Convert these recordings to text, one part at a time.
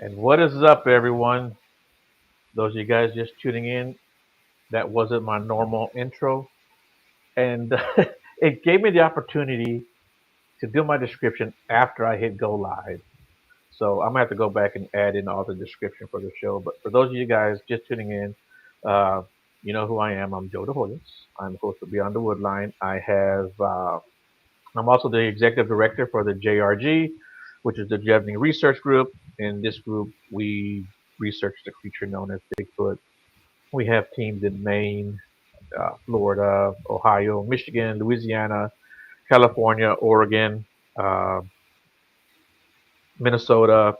And what is up, everyone? Those of you guys just tuning in, that wasn't my normal intro. And it gave me the opportunity to do my description after I hit go live. So I'm going to have to go back and add in all the description for the show. But for those of you guys just tuning in, uh, you know who I am. I'm Joe DeHoyos. I'm the host of Beyond the Woodline. I'm also the executive director for the JRG, which is the Javelin Research Group. In this group, we research the creature known as Bigfoot. We have teams in Maine, Florida, Ohio, Michigan, Louisiana, California, Oregon, uh, Minnesota.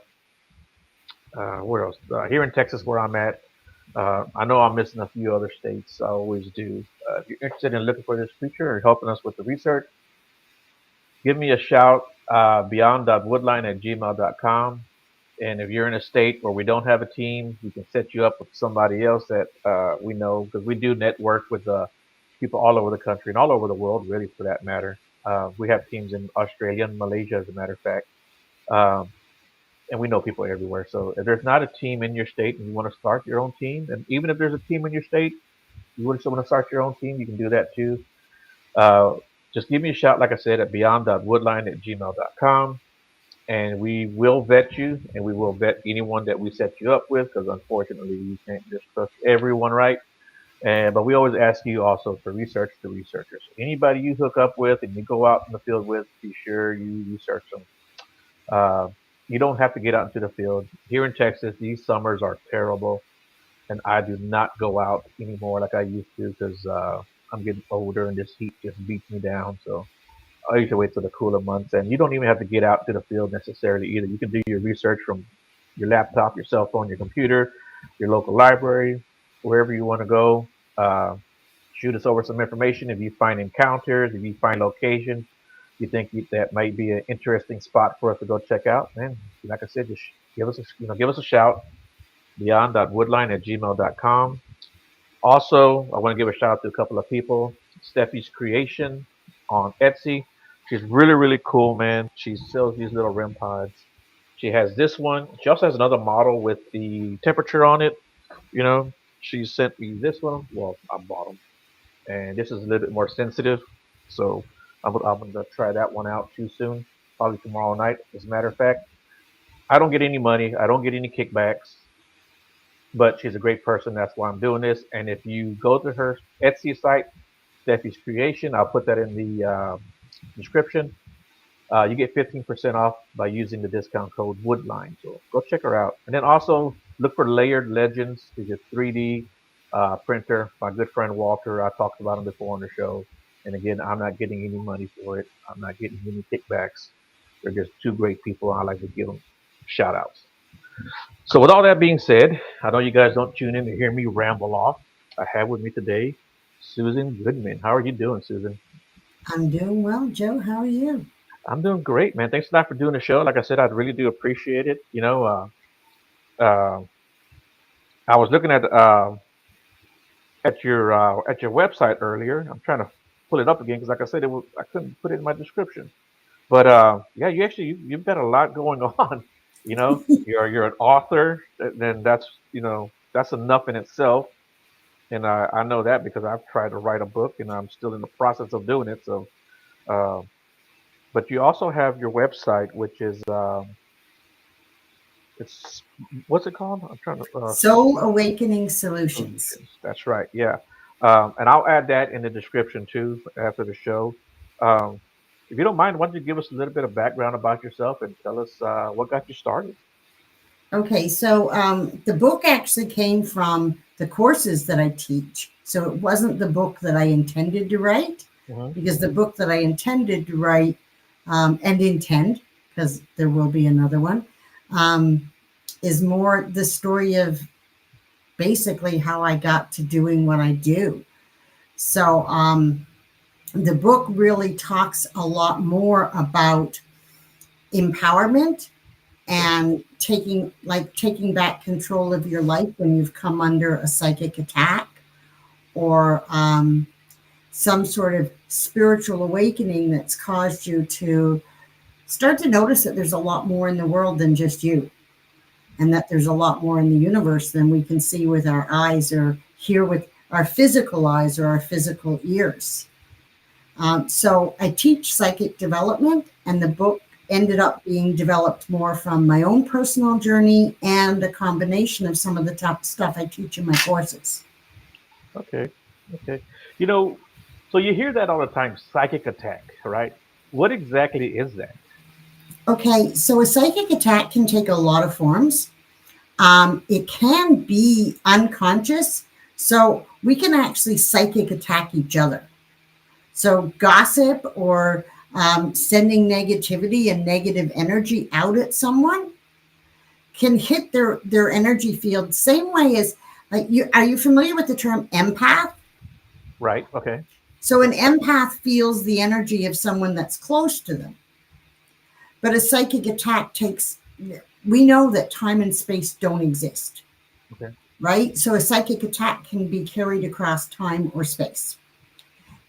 Where else? Here in Texas, where I'm at. I know I'm missing a few other states. I always do. If you're interested in looking for this creature or helping us with the research, give me a shout. Beyond.woodline@gmail.com. And if you're in a state where we don't have a team, we can set you up with somebody else that we know because we do network with people all over the country and all over the world, really, for that matter. We have teams in Australia and Malaysia, as a matter of fact. Um, and we know people everywhere. So if there's not a team in your state and you want to start your own team, and even if there's a team in your state, you want to start your own team, you can do that too. Uh, just give me a shout, like I said, at beyond.woodline@gmail.com, and we will vet you and we will vet anyone that we set you up with because unfortunately you can't just trust everyone, right? But we always ask you also to research the researchers. Anybody you hook up with and you go out in the field with, be sure you research them. Uh, you don't have to get out into the field. Here in Texas, these summers are terrible, and I do not go out anymore like I used to because I'm getting older and this heat just beats me down. So I usually wait till the cooler months, and you don't even have to get out to the field necessarily either. You can do your research from your laptop, your cell phone, your computer, your local library, wherever you want to go. Uh, Shoot us over some information if you find encounters, if you find locations you think that might be an interesting spot for us to go check out. And like I said, just give us a shout. Beyond.woodline@gmail.com. Also, I want to give a shout out to a couple of people. Steffi's Creation on Etsy. She's really, really cool, man. She sells these little REM pods. She has this one. She also has another model with the temperature on it. You know, she sent me this one. Well, I bought them. And this is a little bit more sensitive. So I'm going to try that one out too soon, probably tomorrow night. As a matter of fact, I don't get any money. I don't get any kickbacks, but she's a great person. That's why I'm doing this. And if you go to her Etsy site, Steffi's Creation, I'll put that in the description. You get 15% off by using the discount code Woodline. So go check her out. And then also look for Layered Legends, which is a 3D printer. My good friend Walter, I talked about him before on the show. And again, I'm not getting any money for it. I'm not getting any kickbacks. They're just two great people. I like to give them shout outs. So with all that being said, I know you guys don't tune in to hear me ramble off. I have with me today Susan Goodman. How are you doing, Susan? I'm doing well, Joe. How are you? I'm doing great, man. Thanks a lot for doing the show. Like I said, I really do appreciate it. Uh, I was looking at your website earlier. I'm trying to pull it up again because, like I said, I couldn't put it in my description. But yeah, you've got a lot going on. You're an author. Then that's enough in itself. And I know that because I've tried to write a book and I'm still in the process of doing it. So, uh, but you also have your website, which is it's what's it called? I'm trying to Soul Awakening Solutions. solutions. That's right. Yeah. And I'll add that in the description too after the show. Um, if you don't mind, why don't you give us a little bit of background about yourself and tell us what got you started? Okay, so the book actually came from the courses that I teach. So it wasn't the book that I intended to write, Hmm. because the book that I intended to write and intend, because there will be another one, um, is more the story of basically how I got to doing what I do. So the book really talks a lot more about empowerment and taking back control of your life when you've come under a psychic attack or some sort of spiritual awakening that's caused you to start to notice that there's a lot more in the world than just you. and that there's a lot more in the universe than we can see with our eyes or hear with our physical eyes or our physical ears. So I teach psychic development, and the book ended up being developed more from my own personal journey and a combination of some of the top stuff I teach in my courses. Okay. Okay. You know, so you hear that all the time, psychic attack, right? What exactly is that? Okay, so a psychic attack can take a lot of forms. It can be unconscious, so we can actually psychic attack each other. So, gossip or sending negativity and negative energy out at someone can hit their energy field same way as like you are you familiar with the term empath? Right. Okay. So an empath feels the energy of someone that's close to them. But a psychic attack takes we know that time and space don't exist, Okay. right? So a psychic attack can be carried across time or space.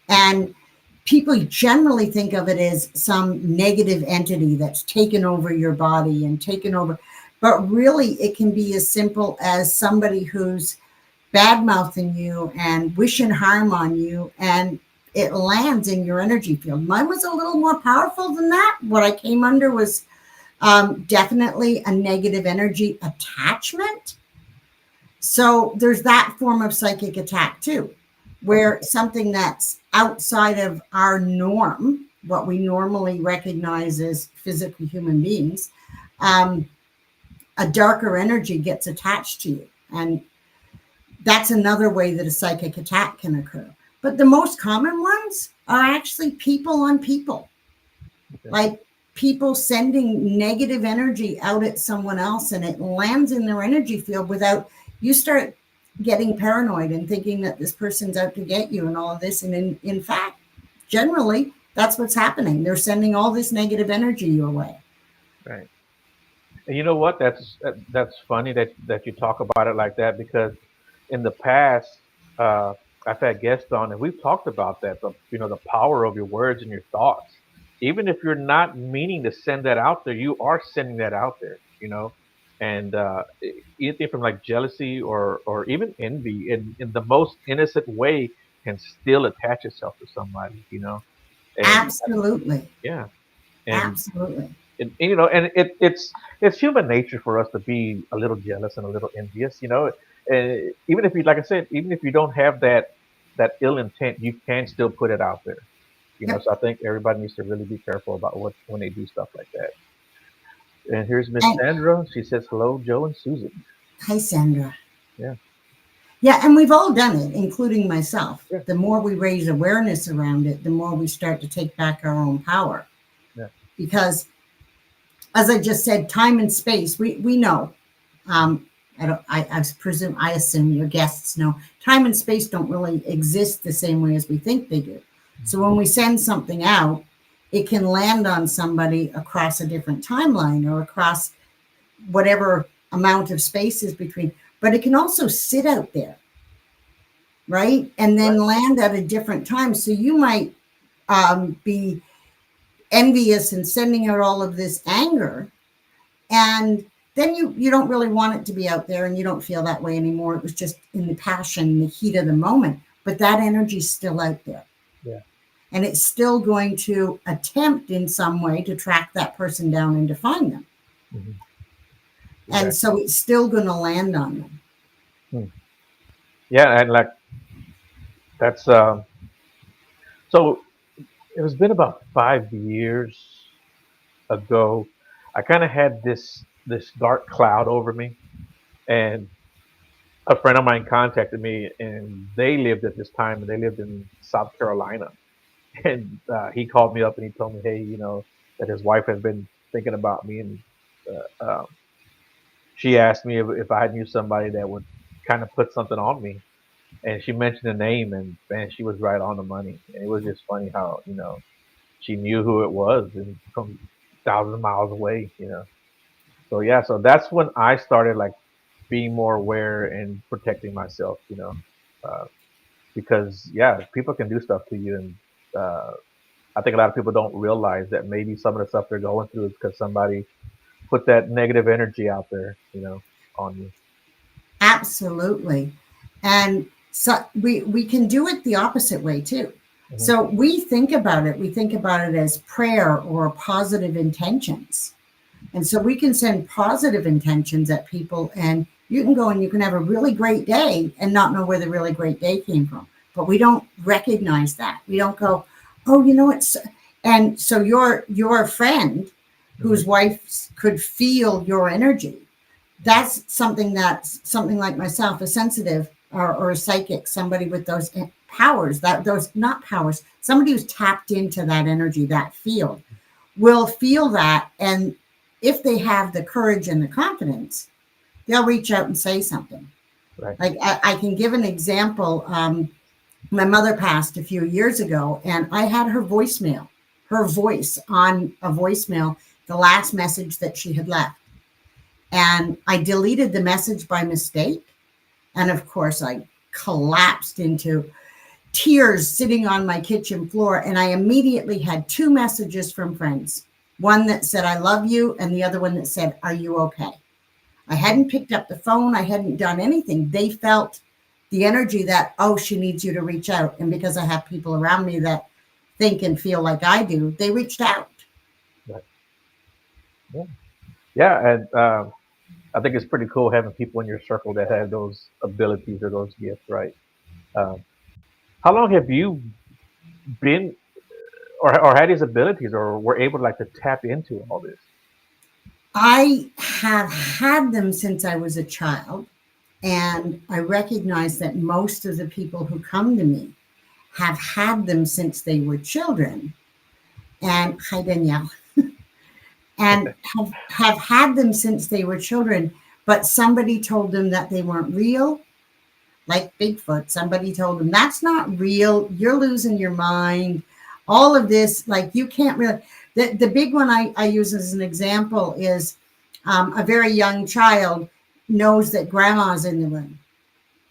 And people generally think of it as some negative entity that's taken over your body and taken over. But really, it can be as simple as somebody who's bad mouthing you and wishing harm on you, and it lands in your energy field. Mine was a little more powerful than that. What I came under was definitely a negative energy attachment. So there's that form of psychic attack too, Okay. where something that's outside of our norm, what we normally recognize as physical human beings, um, a darker energy gets attached to you. And that's another way that a psychic attack can occur. But the most common ones are actually people on people, Okay. like people sending negative energy out at someone else and it lands in their energy field without you start getting paranoid and thinking that this person's out to get you and all of this. And in fact, generally, that's what's happening. They're sending all this negative energy your way. Right. And you know what? That's funny that you talk about it like that because in the past, uh, I've had guests on and we've talked about that. The power of your words and your thoughts. Even if you're not meaning to send that out there, you are sending that out there. And anything from like jealousy or even envy in the most innocent way can still attach itself to somebody. And Absolutely. yeah, and Absolutely. and it's human nature for us to be a little jealous and a little envious. And even if you, like I said, even if you don't have that ill intent, you can still put it out there. Yep. So I think everybody needs to really be careful about what when they do stuff like that. And here's Miss And Sandra. She says hello, Joe and Susan. hi, Sandra. Yeah, Yeah, and we've all done it, including myself. yeah, The more we raise awareness around it, the more we start to take back our own power. yeah. Because, as I just said, time and space, we know. Um, I presume, I assume your guests know. Time and space don't really exist the same way as we think they do. So when we send something out, it can land on somebody across a different timeline or across whatever amount of space is between. But it can also sit out there, right? And then Right. land at a different time. So you might be envious and sending out all of this anger, and then you don't really want it to be out there, and you don't feel that way anymore. It was just in the passion, the heat of the moment, but that energy's still out there, Yeah. and it's still going to attempt in some way to track that person down and to find them, Hmm. and Exactly. so it's still going to land on them. Hmm. Yeah, and like that's so it has been about 5 years ago. I kind of had this dark cloud over me, and a friend of mine contacted me, and they lived at this time, and they lived in South Carolina, and he called me up and he told me, hey, that his wife has been thinking about me, and she asked me if I knew somebody that would kind of put something on me, and she mentioned a name, and man, she was right on the money, and it was just funny how she knew who it was and from thousands of miles away. So yeah, so that's when I started like being more aware and protecting myself, uh, because yeah, people can do stuff to you, and I think a lot of people don't realize that maybe some of the stuff they're going through is because somebody put that negative energy out there. on you. Absolutely. And so we can do it the opposite way too. Hmm. So we think about it as prayer or positive intentions. And so we can send positive intentions at people, and you can go and you can have a really great day and not know where the really great day came from. But we don't recognize that. We don't go, oh, you know what? And so your friend Hmm. whose wife could feel your energy, that's something like myself, a sensitive or a psychic, somebody with those powers, that those not powers, somebody who's tapped into that energy, that field, will feel that. And if they have the courage and the confidence, they'll reach out and say something. Right. Like I can give an example. My mother passed a few years ago, and I had her voice on a voicemail, the last message that she had left. And I deleted the message by mistake. And of course, I collapsed into tears sitting on my kitchen floor. And I immediately had two messages from friends, one that said, I love you, and the other one that said, are you okay? I hadn't picked up the phone. I hadn't done anything. They felt the energy that, oh, she needs you to reach out. And because I have people around me that think and feel like I do, they reached out. Right. Yeah. Yeah. And I think it's pretty cool having people in your circle that have those abilities or those gifts, right? Um, how long have you been or had these abilities or were able to like to tap into all this? I have had them since I was a child. And I recognize that most of the people who come to me have had them since they were children. And hi, Danielle. And have had them since they were children, but somebody told them that they weren't real, like Bigfoot. Somebody told them that's not real. You're losing your mind. All of this, like you can't really. The big one I use as an example is a very young child knows that grandma's in the room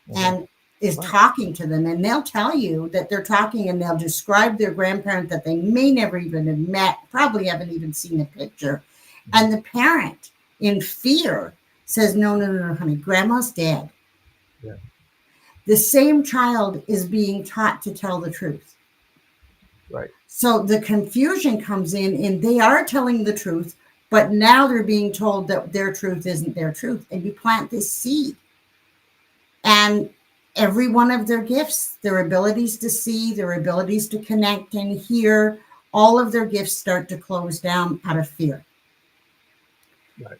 Hmm. and is Wow. talking to them, and they'll tell you that they're talking, and they'll describe their grandparent that they may never even have met, probably haven't even seen a picture. Hmm. And the parent in fear says, no, no, no, no, honey, grandma's dead. Yeah. The same child is being taught to tell the truth. Right. So the confusion comes in, and they are telling the truth, but now they're being told that their truth isn't their truth. And you plant this seed. And every one of their gifts, their abilities to see, their abilities to connect and hear, all of their gifts start to close down out of fear. Right.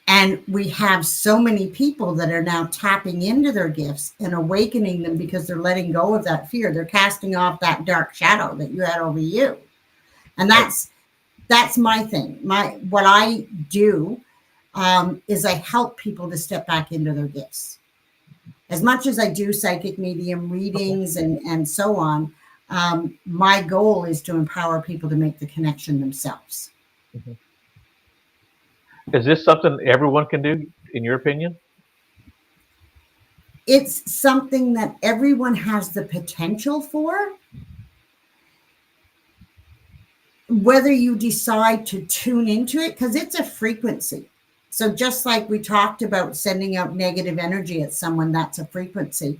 And we have so many people that are now tapping into their gifts and awakening them because they're letting go of that fear. They're casting off that dark shadow that you had over you. And Right. that's my thing. What I do is I help people to step back into their gifts. As much as I do psychic medium Okay. readings and so on, my goal is to empower people to make the connection themselves. Hmm. Is this something everyone can do, in your opinion? It's something that everyone has the potential for, whether you decide to tune into it, because it's a frequency. So just like we talked about sending out negative energy at someone, that's a frequency.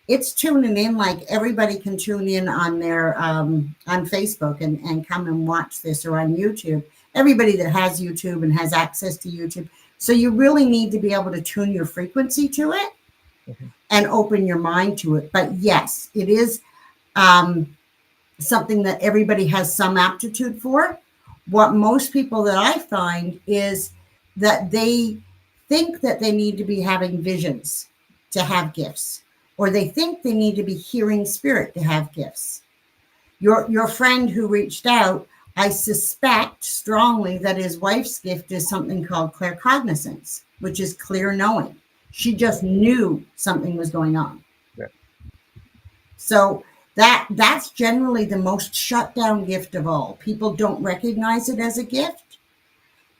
It's tuning in, like everybody can tune in on their on Facebook and come and watch this, or on YouTube. Everybody that has YouTube and has access to YouTube. So you really need to be able to tune your frequency to it Hmm. and open your mind to it. But yes, it is um, something that everybody has some aptitude for. What most people that I find is that they think that they need to be having visions to have gifts, or they think they need to be hearing spirit to have gifts. Your friend who reached out, I suspect strongly that his wife's gift is something called claircognizance, which is clear knowing. She just knew something was going on. Yeah. So that's generally the most shut down gift of all. People don't recognize it as a gift.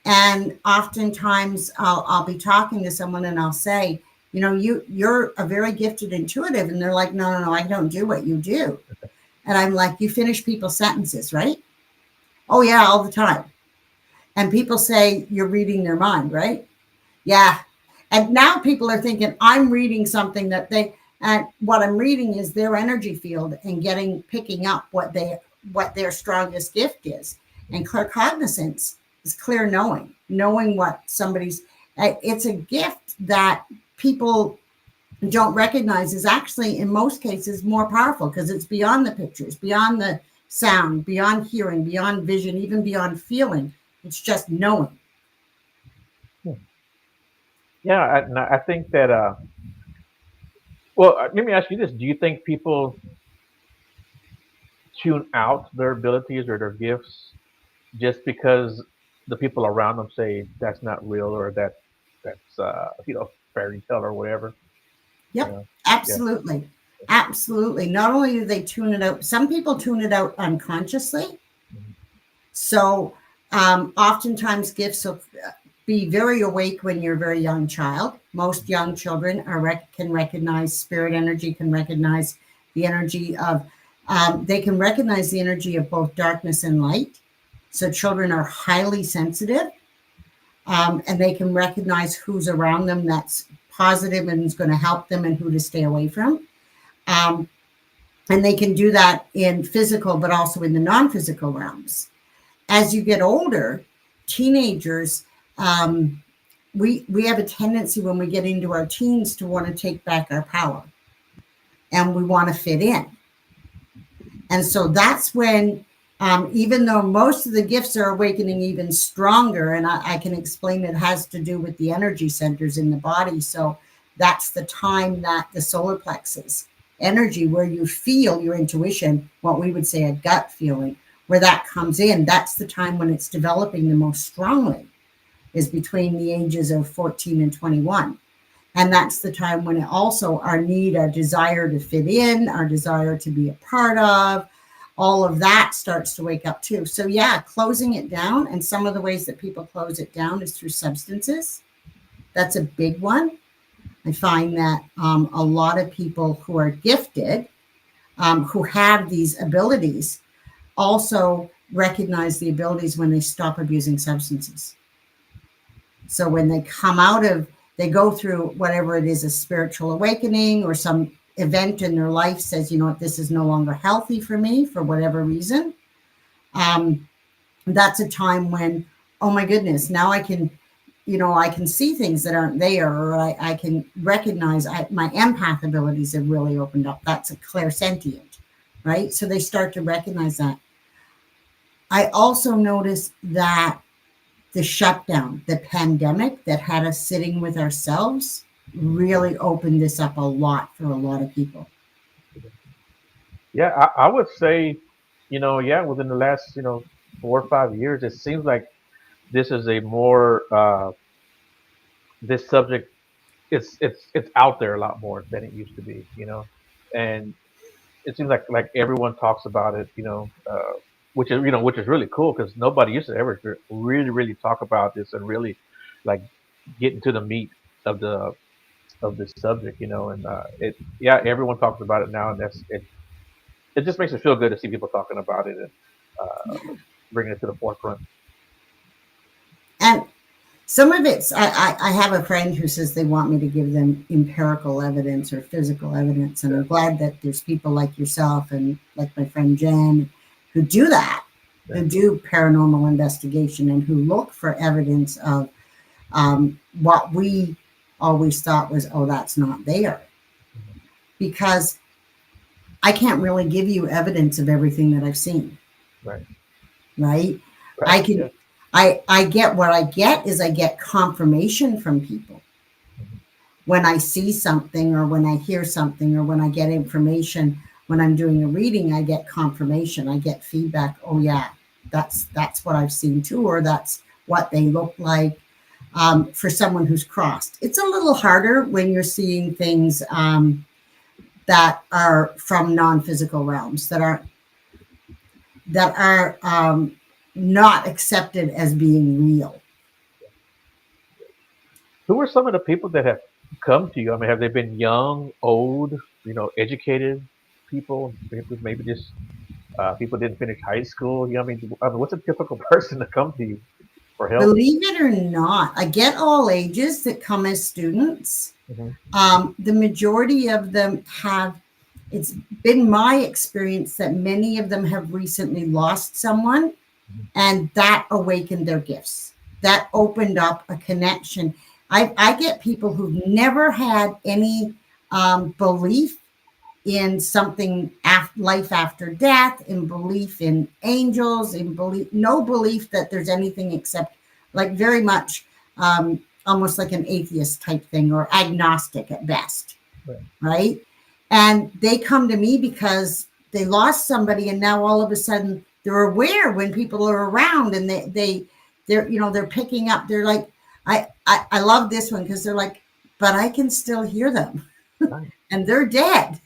And oftentimes I'll be talking to someone and I'll say, you know, you're a very gifted intuitive. And they're like, no, no, no, I don't do what you do. And I'm like, you finish people's sentences, right? Oh yeah, all the time. And people say you're reading their mind, right? Yeah. And now people are thinking, I'm reading something that they, and what I'm reading is their energy field and getting, picking up what their strongest gift is. And claircognizance is clear knowing, knowing what somebody's, it's a gift that people don't recognize is actually in most cases more powerful because it's beyond the pictures, beyond the sound, beyond hearing, beyond vision, even beyond feeling. It's just knowing. Hmm. Yeah, I think that. Well, let me ask you this: do you think people tune out their abilities or their gifts just because the people around them say that's not real or that's fairy tale or whatever? You Yep, know? Yeah. absolutely. Absolutely. Not only do they tune it out, some people tune it out unconsciously. Mhm. So, oftentimes gifts will be very awake when you're a very young child. Most young children can recognize spirit energy, can recognize the energy of, they can recognize the energy of both darkness and light. So, children are highly sensitive, and they can recognize who's around them that's positive and is going to help them and who to stay away from. Um, and they can do that in physical, but also in the non physical realms. As you get older, teenagers, um, we have a tendency when we get into our teens to want to take back our power and we want to fit in. And so that's when, even though most of the gifts are awakening even stronger, and I can explain it has to do with the energy centers in the body. So that's the time that the solar plexus energy, where you feel your intuition, what we would say a gut feeling, where that comes in, that's the time when it's developing the most strongly, is between the ages of 14 and 21. And that's the time when it also our need, our desire to fit in, our desire to be a part of, all of that starts to wake up too. So yeah, closing it down. And some of the ways that people close it down is through substances. That's a big one. I find that a lot of people who are gifted, who have these abilities, also recognize the abilities when they stop abusing substances. So when they come out of, they go through whatever it is, a spiritual awakening or some event in their life says, you know what, this is no longer healthy for me for whatever reason. Um, that's a time when, oh my goodness, now I can, I can see things that aren't there, or I can recognize my empath abilities have really opened up. That's a clairsentient, right? So they start to recognize that. I also noticed that the shutdown, the pandemic that had us sitting with ourselves really opened this up a lot for a lot of people. Yeah, I would say, yeah, within the last, 4 or 5 years, it seems like this is a more this subject it's out there a lot more than it used to be, and it seems like everyone talks about it, which is really cool because nobody used to ever really talk about this and really like get into the meat of the subject, and it yeah everyone talks about it now, and that's it. It just makes it feel good to see people talking about it and bringing it to the forefront. And some of it's, I have a friend who says they want me to give them empirical evidence or physical evidence. And Yeah, I'm glad that there's people like yourself and like my friend Jen who do that, yeah, who do paranormal investigation and who look for evidence of, what we always thought was, oh, that's not there. mhm, Because I can't really give you evidence of everything that I've seen, right, right? right, I yeah, can, I get what I get is I get confirmation from people mhm, when I see something or when I hear something or when I get information. When I'm doing a reading, I get confirmation. I get feedback. Oh yeah, that's what I've seen too, or that's what they look like. For someone who's crossed, it's a little harder when you're seeing things, that are from non-physical realms that are not accepted as being real. who are some of the people that have come to you? I mean, have they been young, old, educated people? Maybe just people didn't finish high school. I mean, what's a typical person to come to you? for help? Believe it or not, I get all ages that come as students. Hmm. The majority of them have, it's been my experience that many of them have recently lost someone, and that awakened their gifts. That opened up a connection. I get people who've never had any belief in something life after death, in belief in angels, in belief, no belief that there's anything except, like, very much almost like an atheist type thing, or agnostic at best, Right. right? And they come to me because they lost somebody, and now all of a sudden they're aware when people are around, and they're, you know, they're picking up. They're like, I love this one because they're like, but I can still hear them, Right. and they're dead.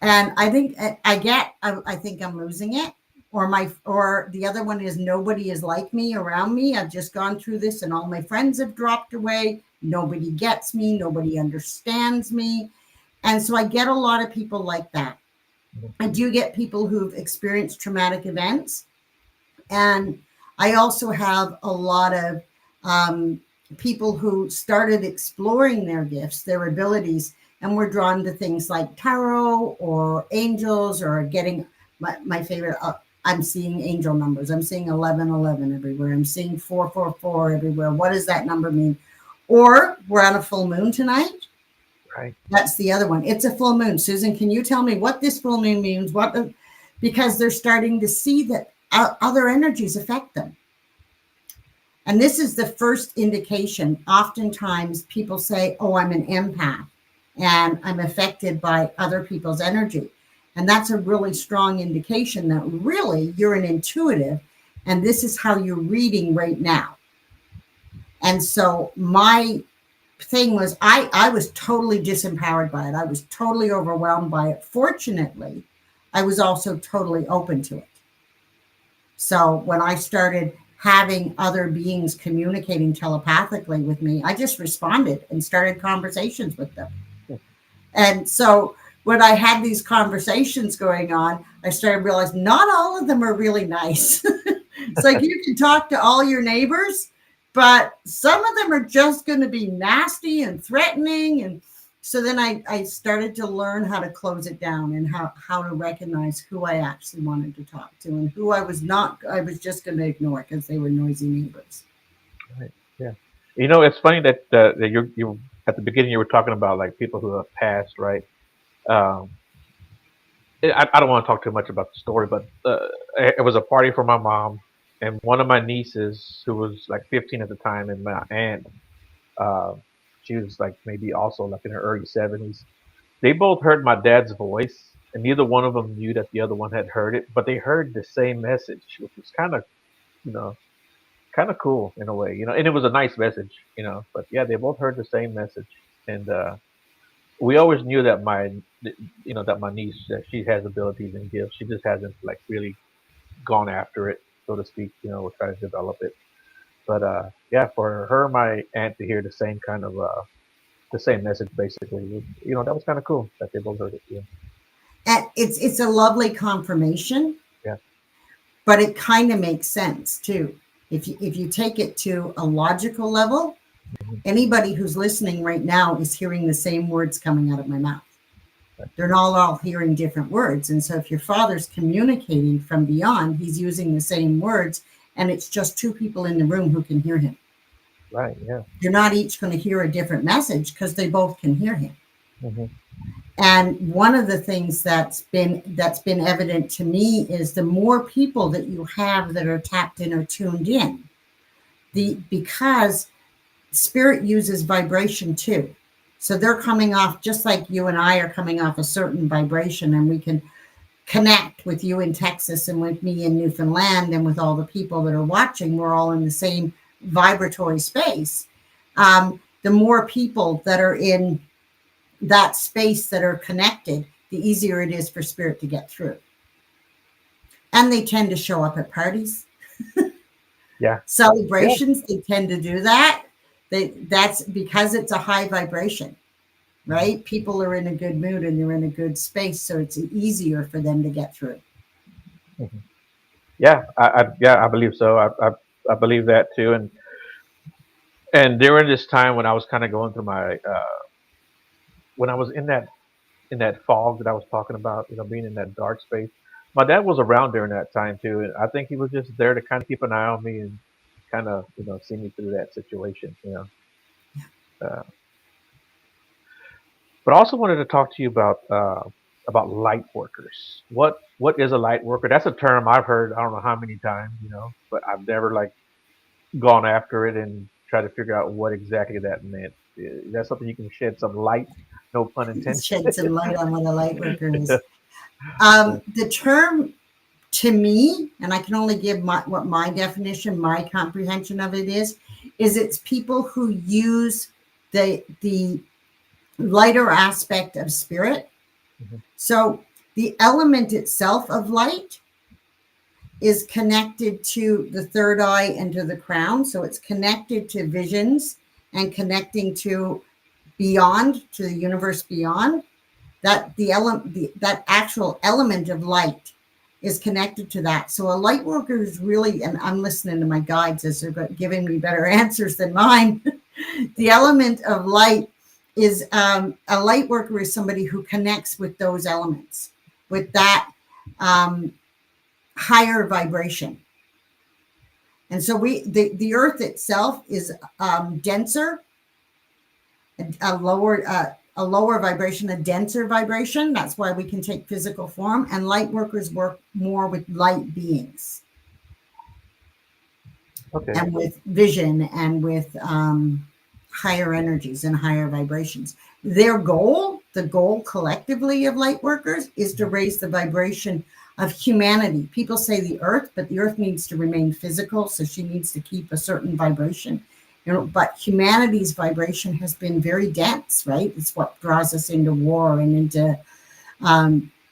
And I think I think I'm losing it. Or the other one is, nobody is like me around me. I've just gone through this and all my friends have dropped away. Nobody gets me. Nobody understands me. And so I get a lot of people like that. Mhm. I do get people who've experienced traumatic events. And I also have a lot of um, people who started exploring their gifts, their abilities, and were drawn to things like tarot or angels, or getting my favorite. I'm seeing angel numbers. I'm seeing 1111 everywhere. I'm seeing 444 everywhere. What does that number mean? Or we're on a full moon tonight. Right. That's the other one. It's a full moon. Susan, can you tell me what this full moon means? Because they're starting to see that other energies affect them. And this is the first indication. Oftentimes people say, oh, I'm an empath and I'm affected by other people's energy. And that's a really strong indication that really you're an intuitive, and this is how you're reading right now. And so my thing was, I was totally disempowered by it. I was totally overwhelmed by it. Fortunately, I was also totally open to it. So when I started having other beings communicating telepathically with me, I just responded and started conversations with them. And so when I had these conversations going on, I started realizing not all of them are really nice. It's like you can talk to all your neighbors, but some of them are just going to be nasty and threatening. And so then I started to learn how to close it down, and how to recognize who I actually wanted to talk to and who I was not. I was just going to ignore because they were noisy neighbors. Right. Yeah. You know, it's funny that that you at the beginning you were talking about like people who have passed, right? Um, I don't want to talk too much about the story, but it was a party for my mom and one of my nieces who was like 15 at the time, and my aunt, uh, she was like maybe also like in her early 70s. They both heard my dad's voice, and neither one of them knew that the other one had heard it, but they heard the same message, which was kind of, you know, kind of cool in a way, you know, and it was a nice message, you know. But yeah, they both heard the same message, and we always knew that you know, that my niece, that she has abilities and gifts. She just hasn't like really gone after it, so to speak, you know, or try to develop it. But yeah, for her, my aunt to hear the same kind of the same message basically, you know, that was kind of cool that they both heard it. Yeah, And it's a lovely confirmation, yeah, but it kind of makes sense too. If you take it to a logical level, hmm, anybody who's listening right now is hearing the same words coming out of my mouth. right, They're not all hearing different words. And so if your father's communicating from beyond, he's using the same words, and it's just two people in the room who can hear him. right, yeah, You're not each going to hear a different message because they both can hear him. hmm, And one of the things that's been evident to me is the more people that you have that are tapped in or tuned in, because spirit uses vibration too. So they're coming off just like you and I are coming off a certain vibration, and we can connect with you in Texas and with me in Newfoundland and with all the people that are watching. We're all in the same vibratory space. The more people that are in that space that are connected, the easier it is for spirit to get through. And they tend to show up at parties, yeah, yeah, celebrations. They tend to do that. That's because it's a high vibration, hmm, right? People are in a good mood and they're in a good space, so it's easier for them to get through. hmm, yeah. Yeah, I believe so. I believe that too. And during this time when I was kind of going through my when I was in that fog that I was talking about, being in that dark space. My dad was around during that time too, and I think he was just there to kind of keep an eye on me and kind of see me through that situation. Uh, but I also wanted to talk to you about light workers. What is a light worker? That's a term I've heard I don't know how many times, but I've never like gone after it and tried to figure out what exactly that meant. Is that something you can shed some light? No pun intended. Shed some light on what a light worker is. The term to me, and I can only give what my definition, my comprehension of it is it's people who use the lighter aspect of spirit. Mhm. So the element itself of light is connected to the third eye and to the crown. So it's connected to visions and connecting to beyond, to the universe beyond. That that actual element of light is connected to that. So a light worker is really, and I'm listening to my guides as they're giving me better answers than mine. The element of light is a light worker is somebody who connects with those elements, with that um, higher vibration. And so the earth itself is denser, a lower vibration, a denser vibration. That's why we can take physical form. And light workers work more with light beings Okay. and with vision and with higher energies and higher vibrations. Their goal, the goal collectively of light workers, is to raise the vibration of humanity. People say the earth, but the earth needs to remain physical, so she needs to keep a certain vibration. But humanity's vibration has been very dense, right? It's what draws us into war and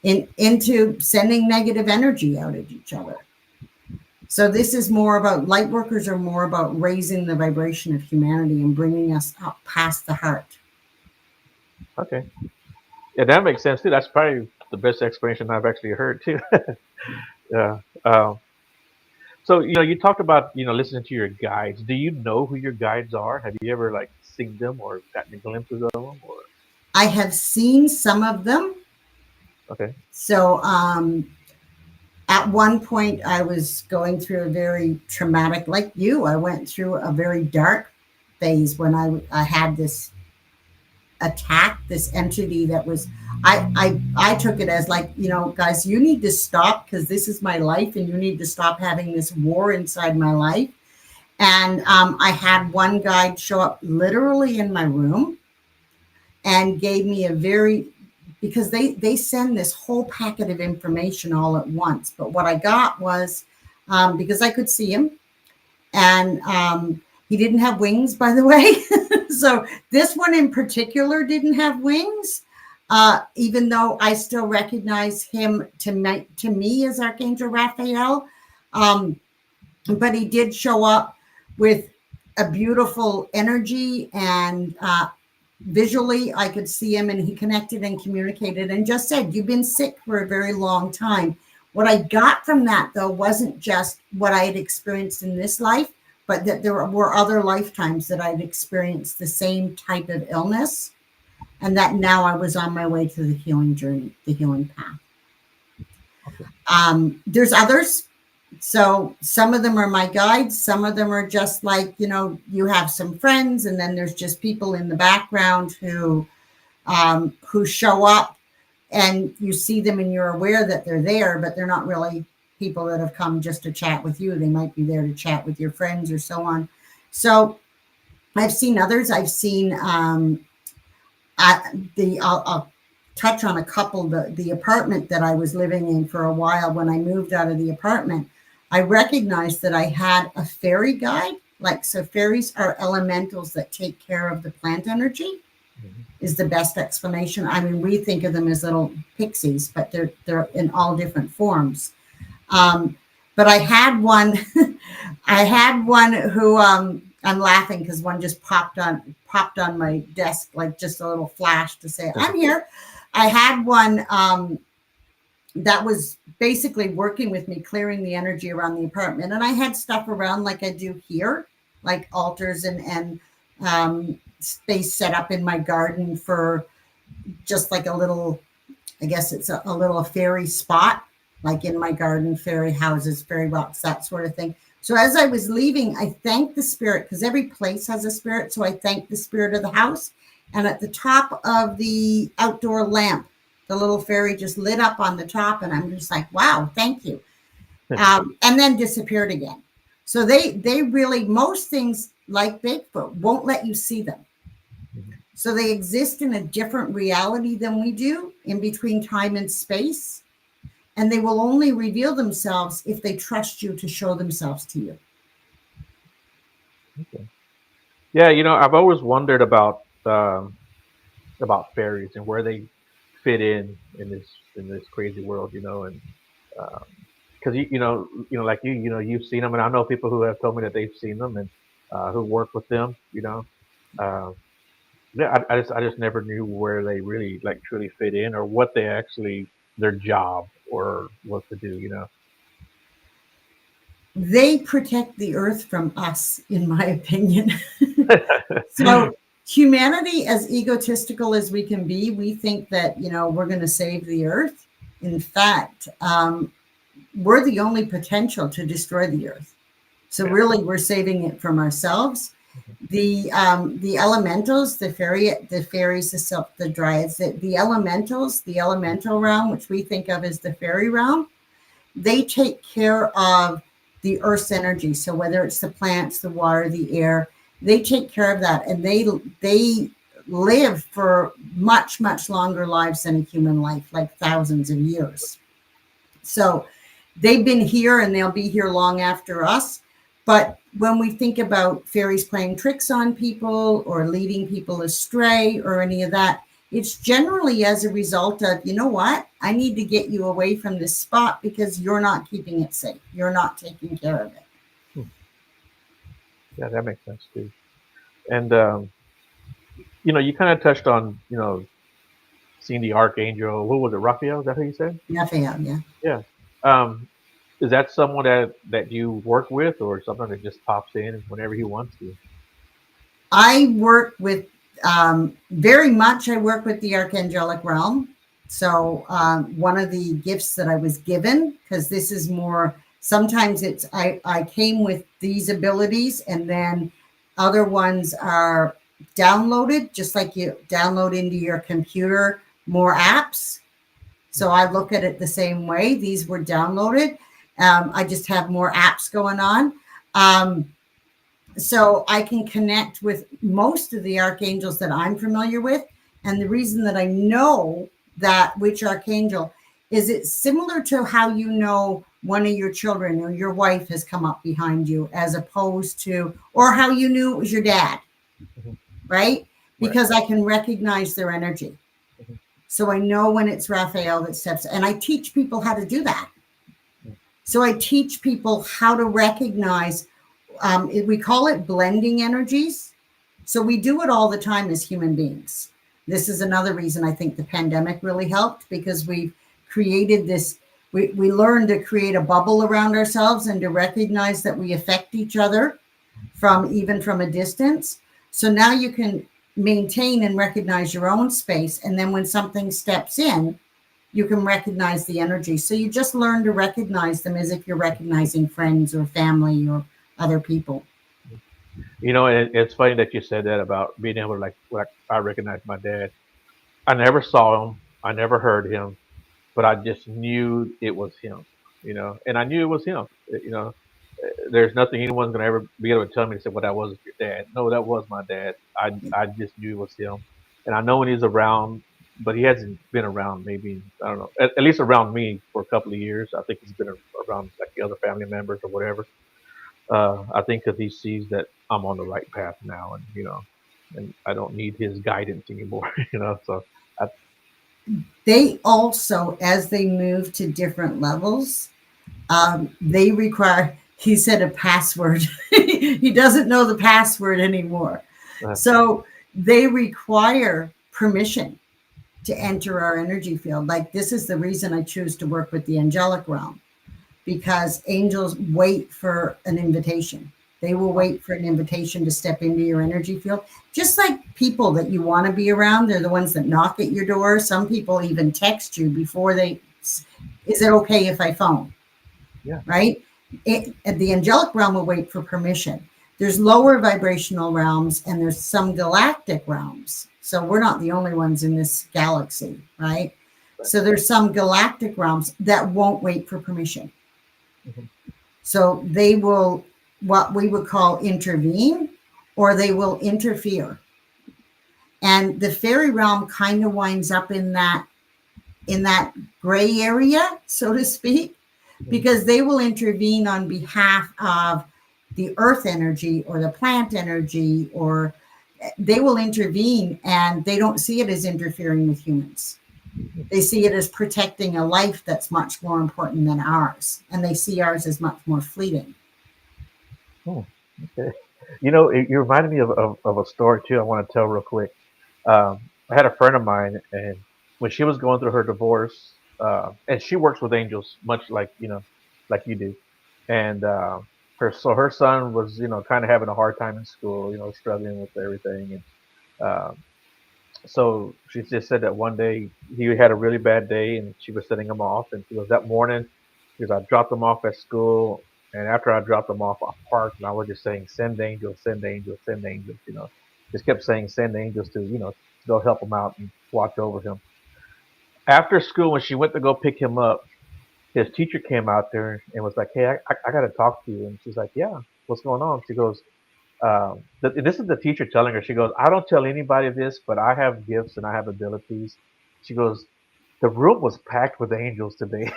into sending negative energy out at each other. So this is more about, light workers are more about raising the vibration of humanity and bringing us up past the heart. Okay. Yeah, that makes sense too. That's probably the best explanation I've actually heard too. Yeah. So you talked about listening to your guides. Do you know who your guides are? Have you ever like seen them or gotten glimpses of them? Or I have seen some of them. okay. So at one point, I was going through a very traumatic, like you, I went through a very dark phase when I had this attack, this entity that was, I took it as like, guys, you need to stop because this is my life and you need to stop having this war inside my life. And I had one guide show up literally in my room and gave me a very, because they send this whole packet of information all at once. But what I got was, because I could see him, and he didn't have wings, by the way. So this one in particular didn't have wings, even though I still recognize him to me as Archangel Raphael. But he did show up with a beautiful energy, and visually I could see him, and he connected and communicated and just said, you've been sick for a very long time. What I got from that, though, wasn't just what I had experienced in this life, but that there were other lifetimes that I'd experienced the same type of illness, and that now I was on my way to the healing journey, the healing path. Okay. There's others. So some of them are my guides. Some of them are just like, you have some friends, and then there's just people in the background who show up, and you see them and you're aware that they're there, but they're not really people that have come just to chat with you. They might be there to chat with your friends or so on. So I've seen others. I've seen I'll touch on a couple. The apartment that I was living in for a while, when I moved out of the apartment, I recognized that I had a fairy guide. So fairies are elementals that take care of the plant energy. Mhm. Is the best explanation. I mean, we think of them as little pixies, but they're in all different forms. But I had one, I had one who I'm laughing because one just popped on my desk, like just a little flash to say I'm here. I had one that was basically working with me, clearing the energy around the apartment. And I had stuff around like I do here, like altars and space set up in my garden for just like a little, I guess it's a little fairy spot, like in my garden, fairy houses, fairy rocks, that sort of thing. So as I was leaving, I thanked the spirit, because every place has a spirit. So I thanked the spirit of the house. And at the top of the outdoor lamp, the little fairy just lit up on the top. And I'm just like, wow, thank you. And then disappeared again. So they really, most things like Bigfoot won't let you see them. So they exist in a different reality than we do, in between time and space. And they will only reveal themselves if they trust you to show themselves to you. Okay. Yeah, I've always wondered about fairies and where they fit in this crazy world, and because like you've seen them, and I know people who have told me that they've seen them and who work with them, uh, yeah, I just never knew where they really like truly fit in, or what they actually their job or what to do. They protect the earth from us, in my opinion. So humanity, as egotistical as we can be, we think that, we're going to save the earth. In fact, we're the only potential to destroy the earth. So Yeah. really, we're saving it from ourselves. The elementals, the fairies, the dryads, the elementals, the elemental realm, which we think of as the fairy realm, they take care of the earth's energy. So whether it's the plants, the water, the air, they take care of that, and they live for much, much longer lives than a human life, like thousands of years. So they've been here and they'll be here long after us. But when we think about fairies playing tricks on people or leading people astray or any of that, it's generally as a result of, you know what, I need to get you away from this spot because you're not keeping it safe. You're not taking care of it. Hmm. Yeah, that makes sense too. And you kind of touched on seeing the archangel. What was it, Raphael? Is that who you said? Raphael, yeah. Yeah. Um, is that someone that you work with, or something that just pops in whenever he wants to? I work with very much. I work with the archangelic realm. So one of the gifts that I was given, because this is more. Sometimes it's I came with these abilities, and then other ones are downloaded, just like you download into your computer more apps. So I look at it the same way. These were downloaded. I just have more apps going on. So I can connect with most of the archangels that I'm familiar with. And the reason that I know that which archangel is, it's similar to how you know one of your children or your wife has come up behind you, as opposed to, or how you knew it was your dad, Mhm. right? Right. Because I can recognize their energy. Mhm. So I know when it's Raphael that steps, and I teach people how to do that. Mhm. So I teach people how to recognize, we call it blending energies. So we do it all the time as human beings. This is another reason I think the pandemic really helped, because we've created this, we learned to create a bubble around ourselves and to recognize that we affect each other from even from a distance. So now you can maintain and recognize your own space. And then when something steps in, you can recognize the energy. So you just learn to recognize them as if you're recognizing friends or family or other people. It's funny that you said that about being able to like I recognize my dad. I never saw him. I never heard him, but I just knew it was him. And I knew it was him. There's nothing anyone's gonna ever be able to tell me to say, "Well, that wasn't your dad." No, that was my dad. I just knew it was him, and I know when he's around, but he hasn't been around. Maybe I don't know. At least around me for a couple of years. I think he's been around like the other family members or whatever. I think because he sees that I'm on the right path now, and I don't need his guidance anymore. So I, They also, as they move to different levels, they require, he said, a password. He doesn't know the password anymore. uh, So they require permission to enter our energy field. Like, this is the reason I choose to work with the angelic realm, because angels wait for an invitation. They will wait for an invitation to step into your energy field. Just like people that you want to be around, they're the ones that knock at your door. Some people even text you before they, is it okay if I phone? Yeah. Right? The angelic realm will wait for permission. There's lower vibrational realms and there's some galactic realms. So we're not the only ones in this galaxy, right? So there's some galactic realms that won't wait for permission. Mm-hmm. So they will, what we would call, intervene, or they will interfere. And the fairy realm kind of winds up in that gray area, so to speak, because they will intervene on behalf of the earth energy or the plant energy, or they will intervene, and they don't see it as interfering with humans. They see it as protecting a life that's much more important than ours, and they see ours as much more fleeting. Hmm. Okay. You reminded me of a story too. I want to tell real quick. I had a friend of mine, and when she was going through her divorce, and she works with angels, much like like you do, and her son was kind of having a hard time in school, struggling with everything, and so she just said that one day he had a really bad day, and she was sending him off, and she goes that morning, because I dropped him off at school, and after I dropped him off, I parked, and I was just saying, "Send angels, send angels, send angels," just kept saying, "Send angels to to go help him out and watch over him." After school, when she went to go pick him up, his teacher came out there and was like, "Hey, I got to talk to you," and she's like, "Yeah, what's going on?" She goes, this is the teacher telling her. She goes, "I don't tell anybody this, but I have gifts and I have abilities." She goes, "The room was packed with angels today."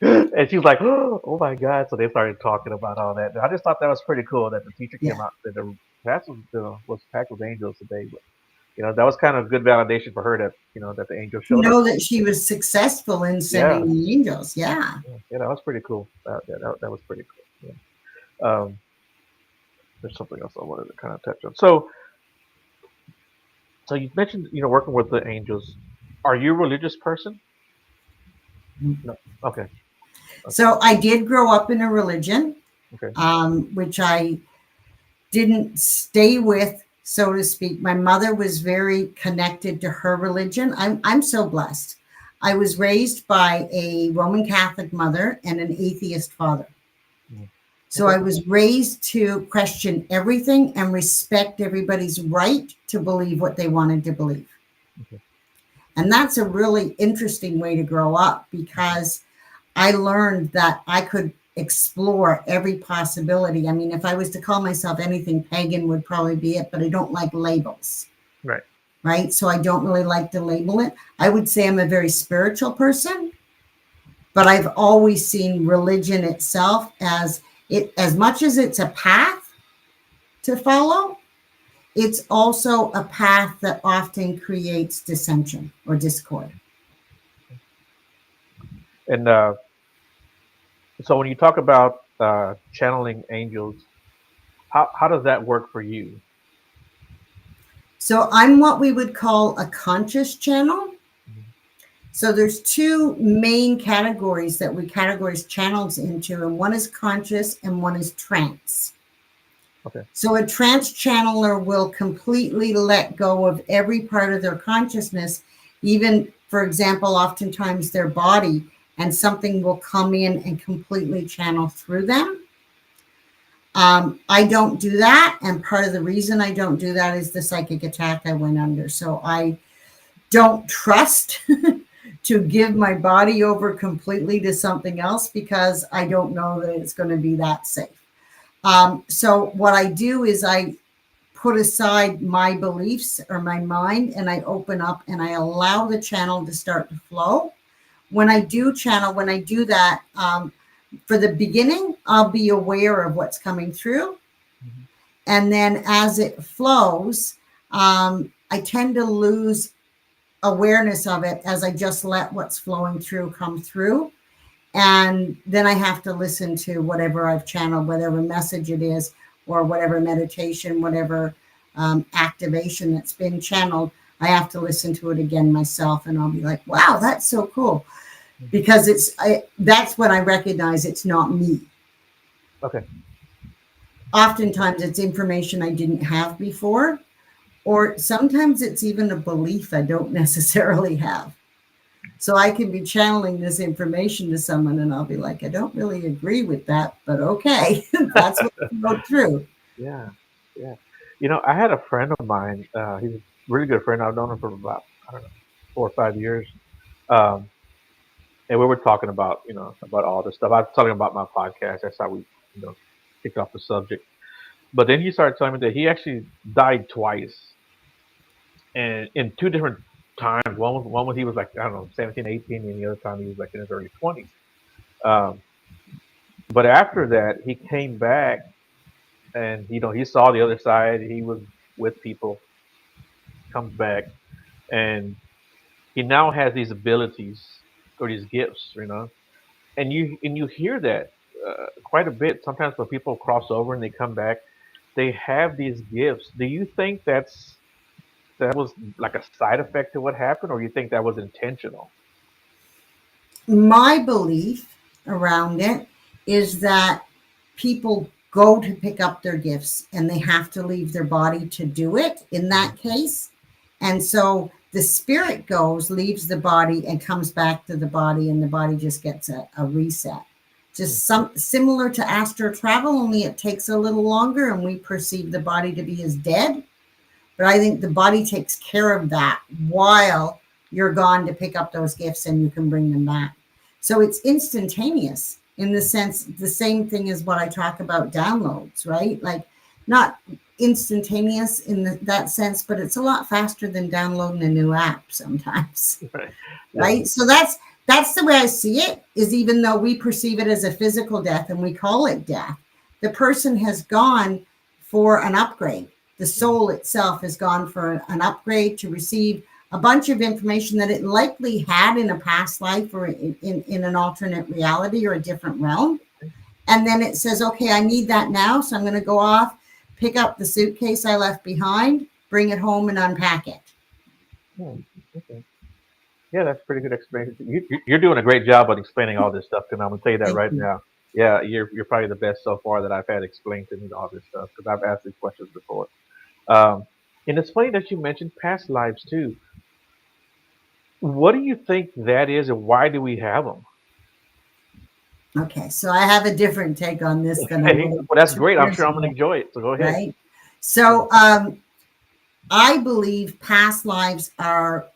And she was like, "Oh my God." So they started talking about all that. And I just thought that was pretty cool that the teacher came Yeah. out and said the class was packed with angels today. But that was kind of good validation for her that that the angel To showed up. know that she was successful in Yeah, sending the angels. Yeah. yeah, that was pretty cool. Yeah, that was pretty cool. Yeah. There's something else I wanted to kind of touch on. So you mentioned working with the angels. Are you a religious person? No. Okay. Okay. So I did grow up in a religion, Okay. which I didn't stay with, so to speak. My mother was very connected to her religion. I'm so blessed. I was raised by a Roman Catholic mother and an atheist father. Mm. So Okay. I was raised to question everything and respect everybody's right to believe what they wanted to believe. Okay. And that's a really interesting way to grow up, because I learned that I could explore every possibility. I mean, if I was to call myself anything, pagan would probably be it, but I don't like labels, Right. right? So I don't really like to label it. I would say I'm a very spiritual person, but I've always seen religion itself as as much as it's a path to follow, it's also a path that often creates dissension or discord. And so when you talk about channeling angels, how does that work for you? So I'm what we would call a conscious channel. Mhm. So there's two main categories that we categorize channels into, and one is conscious and one is trance. Okay. So a trance channeler will completely let go of every part of their consciousness, even, for example, oftentimes their body, and something will come in and completely channel through them. I don't do that, and part of the reason I don't do that is the psychic attack I went under. So I don't trust to give my body over completely to something else, because I don't know that it's going to be that safe. So what I do is I put aside my beliefs or my mind, and I open up and I allow the channel to start to flow. When I do channel, when I do that, for the beginning, I'll be aware of what's coming through. Mhm. And then as it flows, I tend to lose awareness of it as I just let what's flowing through come through. And then I have to listen to whatever I've channeled, whatever message it is, or whatever meditation, whatever activation that's been channeled. I have to listen to it again myself, and I'll be like, wow, that's so cool. Mhm. Because that's when I recognize it's not me. Okay. Oftentimes it's information I didn't have before, or sometimes it's even a belief I don't necessarily have. So I can be channeling this information to someone and I'll be like, I don't really agree with that, but okay, that's what I wrote through. Yeah. Yeah. I had a friend of mine. He's a really good friend. I've known him for about, I don't know, 4 or 5 years. Um, and we were talking about, about all this stuff. I was talking about my podcast. That's how we, you know, kicked off the subject. But then he started telling me that he actually died twice, and in two different times. One when he was like, I don't know, 17, 18, and the other time he was like in his early 20s. Um, but after that, he came back, and he saw the other side. He was with people, comes back, and he now has these abilities or these gifts, and you hear that quite a bit. Sometimes when people cross over and they come back, they have these gifts. Do you think that was like a side effect to what happened, or you think that was intentional? My belief around it is that people go to pick up their gifts and they have to leave their body to do it in that case. And so the spirit goes, leaves the body, and comes back to the body, and the body just gets a reset. Just some similar to astral travel, only it takes a little longer and we perceive the body to be as dead. But I think the body takes care of that while you're gone to pick up those gifts and you can bring them back. So it's instantaneous in the sense, the same thing as what I talk about downloads, right? Like not instantaneous in that sense, but it's a lot faster than downloading a new app sometimes. Right. Yeah. Right? So that's the way I see it, is even though we perceive it as a physical death and we call it death, the person has gone for an upgrade. The soul itself has gone for an upgrade to receive a bunch of information that it likely had in a past life or in an alternate reality or a different realm. And then it says, okay, I need that now. So I'm going to go off, pick up the suitcase I left behind, bring it home and unpack it. Hmm. Okay. Yeah, that's a pretty good explanation. You're doing a great job on explaining all this stuff, and I'm gonna tell you that Thank right you. now. Yeah, you're probably the best so far that I've had explained to me all this stuff because I've asked these questions before. Um, and it's funny that you mentioned past lives too. What do you think that is, and why do we have them? Okay, so I have a different take on this than I Hey, would have well, that's 2 great. I'm years sure I'm gonna ago, enjoy it. So go ahead. right? Yeah. So I believe past lives are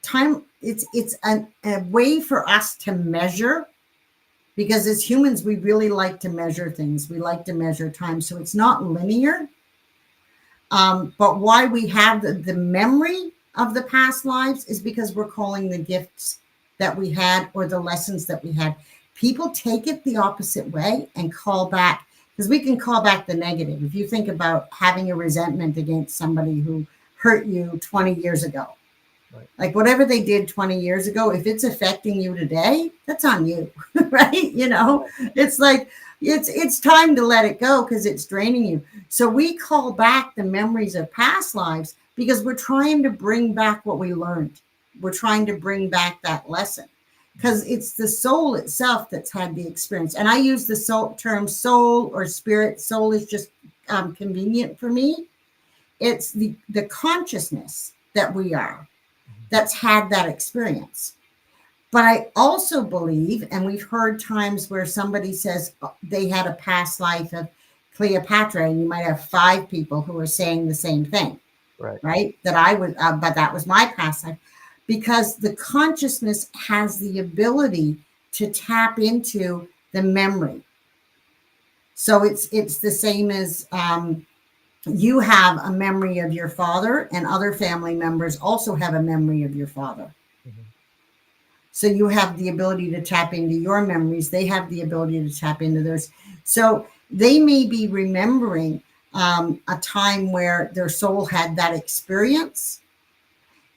time. It's a way for us to measure, because as humans we really like to measure things. We like to measure time, so it's not linear. But why we have the memory of the past lives is because we're calling the gifts that we had or the lessons that we had. People take it the opposite way and call back, because we can call back the negative. If you think about having a resentment against somebody who hurt you 20 years ago, Right. like whatever they did 20 years ago, if it's affecting you today, that's on you, right? Right. It's like it's time to let it go because it's draining you. So we call back the memories of past lives because we're trying to bring back what we learned. We're trying to bring back that lesson because it's the soul itself that's had the experience. And I use the term soul or spirit. Soul is just convenient for me. It's the consciousness that we are that's had that experience. But I also believe, and we've heard times where somebody says they had a past life of Cleopatra, and you might have 5 people who are saying the same thing, Right. right? That I would, but that was my past life, because the consciousness has the ability to tap into the memory. So it's the same as you have a memory of your father, and other family members also have a memory of your father. Mhm. So you have the ability to tap into your memories. They have the ability to tap into theirs. So they may be remembering a time where their soul had that experience,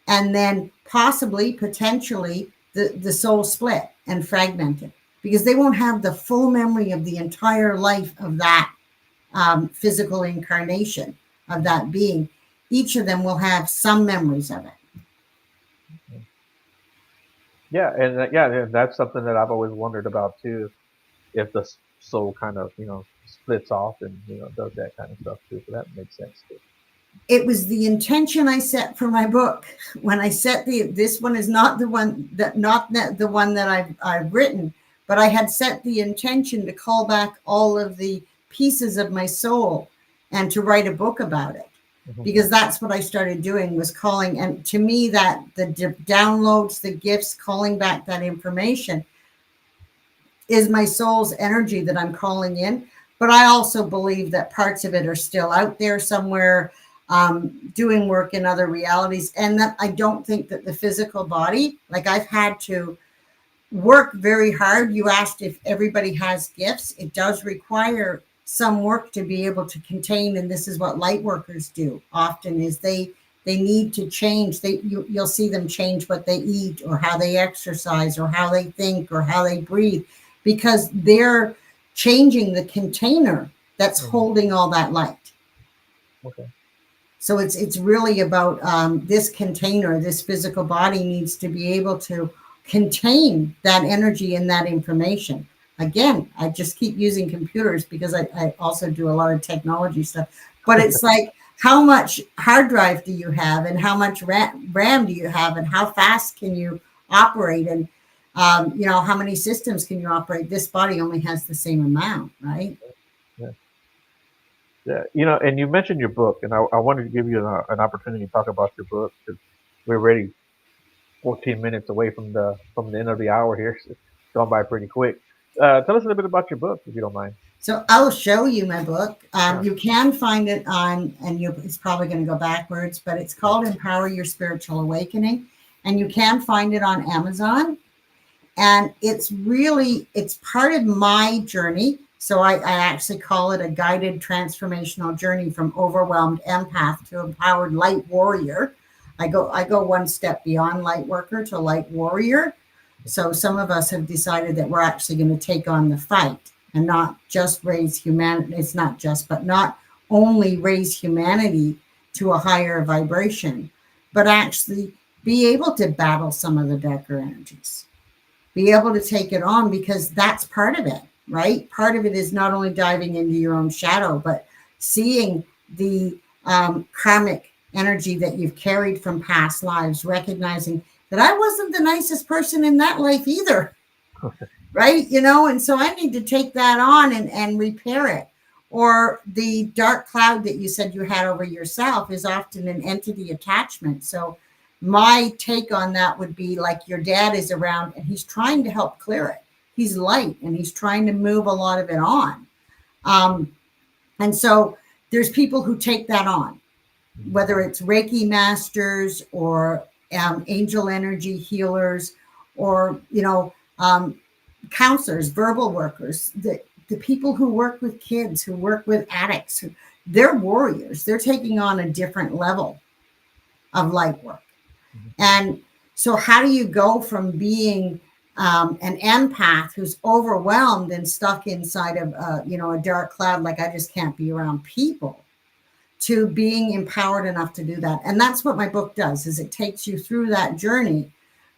and then possibly, potentially, the soul split and fragmented because they won't have the full memory of the entire life of that physical incarnation of that being. each of them will have some memories of it. Yeah, and that's something that I've always wondered about too. If the soul kind of splits off and does that kind of stuff too, so that makes sense too. It was the intention I set for my book when I set this one is not the one that I've written, but I had set the intention to call back all of the pieces of my soul and to write a book about it, Mm-hmm. because that's what I started doing, was calling. And to me, that the downloads, the gifts, calling back that information is my soul's energy that I'm calling in. But I also believe that parts of it are still out there somewhere, doing work in other realities. And that I don't think that the physical body, like I've had to work very hard. You asked if everybody has gifts. It does require some work to be able to contain. And this is what light workers do often, is they need to change. You'll see them change what they eat or how they exercise or how they think or how they breathe, because they're changing the container that's holding all that light. Okay. So it's really about this container. This physical body needs to be able to contain that energy and that information. Again, I just keep using computers because I also do a lot of technology stuff. But it's like, how much hard drive do you have, and how much RAM do you have, and how fast can you operate, and how many systems can you operate? This body only has the same amount, right? Yeah. Yeah. And you mentioned your book, and I wanted to give you an opportunity to talk about your book, because we're already 14 minutes away from the end of the hour here. So it's gone by pretty quick. Tell us a little bit about your book, if you don't mind. So I'll show you my book. Yeah. You can find it on, and it's probably going to go backwards, but it's called Empower Your Spiritual Awakening. And you can find it on Amazon. And it's part of my journey. So I actually call it a guided transformational journey from overwhelmed empath to empowered light warrior. I go one step beyond light worker to light warrior. So some of us have decided that we're actually going to take on the fight and not just raise humanity. It's not just, but not only raise humanity to a higher vibration, but actually be able to battle some of the darker energies. Be able to take it on, because that's part of it, right? Part of it is not only diving into your own shadow, but seeing the karmic energy that you've carried from past lives, recognizing that I wasn't the nicest person in that life either. Right? And so I need to take that on and repair it. Or the dark cloud that you said you had over yourself is often an entity attachment. So my take on that would be like, your dad is around and he's trying to help clear it. He's light and he's trying to move a lot of it on. And so there's people who take that on, whether it's Reiki masters or angel energy healers, or, counselors, verbal workers, the people who work with kids, who work with addicts, they're warriors. They're taking on a different level of light work. And so how do you go from being an empath who's overwhelmed and stuck inside of a dark cloud, like I just can't be around people, to being empowered enough to do that? And that's what my book does, is it takes you through that journey,